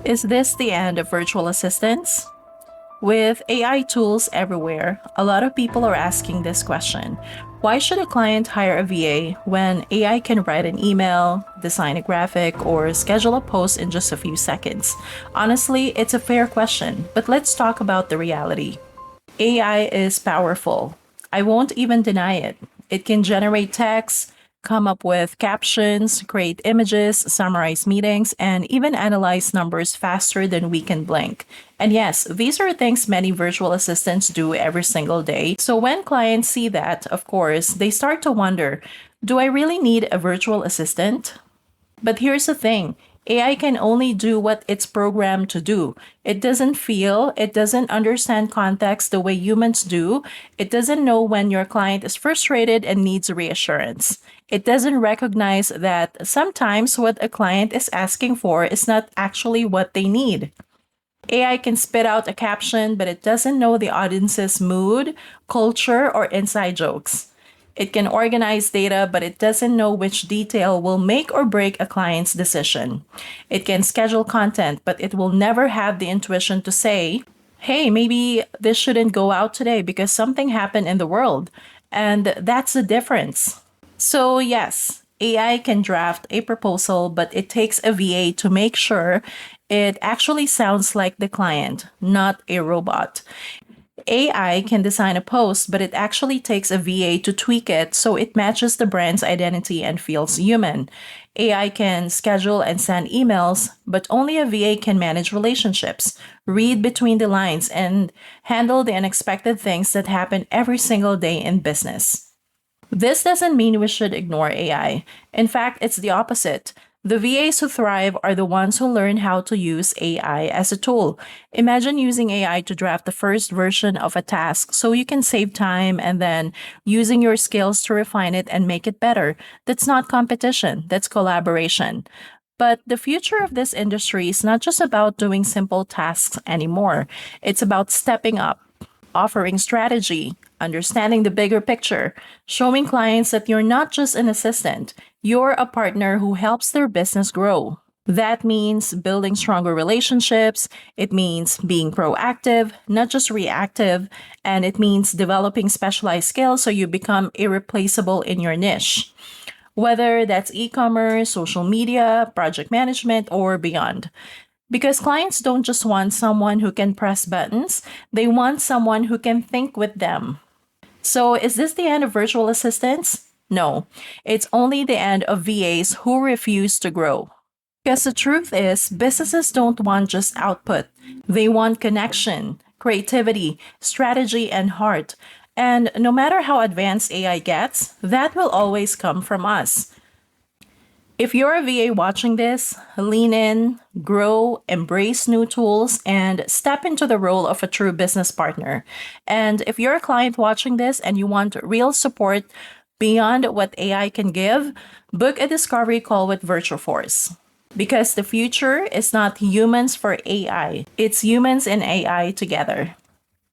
Is this the end of virtual assistants? With AI tools everywhere, a lot of people are asking this question. Why should a client hire a VA when AI can write an email, design a graphic, or schedule a post in just a few seconds? Honestly, it's a fair question, but let's talk about the reality. AI is powerful. I won't even deny it. It can generate text, come up with captions, create images, summarize meetings, and even analyze numbers faster than we can blink. And yes, these are things many virtual assistants do every single day. So when clients see that, of course, they start to wonder, do I really need a virtual assistant? But here's the thing, AI can only do what it's programmed to do. It doesn't feel, it doesn't understand context the way humans do. It doesn't know when your client is frustrated and needs reassurance. It doesn't recognize that sometimes what a client is asking for is not actually what they need. AI can spit out a caption, but it doesn't know the audience's mood, culture, or inside jokes. It can organize data, but it doesn't know which detail will make or break a client's decision. It can schedule content, but it will never have the intuition to say, hey, maybe this shouldn't go out today because something happened in the world. And that's the difference. So, yes, AI can draft a proposal, but it takes a VA to make sure it actually sounds like the client, not a robot. AI can design a post, but it actually takes a VA to tweak it so it matches the brand's identity and feels human. AI can schedule and send emails, but only a VA can manage relationships, read between the lines, and handle the unexpected things that happen every single day in business. This doesn't mean we should ignore AI. In fact, it's the opposite. The VAs who thrive are the ones who learn how to use AI as a tool. Imagine using AI to draft the first version of a task so you can save time and then using your skills to refine it and make it better. That's not competition, that's collaboration. But the future of this industry is not just about doing simple tasks anymore. It's about stepping up, offering strategy, understanding the bigger picture, showing clients that you're not just an assistant, you're a partner who helps their business grow. That means building stronger relationships, it means being proactive, not just reactive, and it means developing specialized skills so you become irreplaceable in your niche. Whether that's e commerce, social media, project management, or beyond. Because clients don't just want someone who can press buttons, they want someone who can think with them. So, is this the end of virtual assistants? No, it's only the end of VAs who refuse to grow. Because the truth is, businesses don't want just output, they want connection, creativity, strategy, and heart. And no matter how advanced AI gets, that will always come from us. If you're a VA watching this, lean in, grow, embrace new tools, and step into the role of a true business partner. And if you're a client watching this and you want real support beyond what AI can give, book a discovery call with VirtualForce. Because the future is not humans for AI, it's humans and AI together.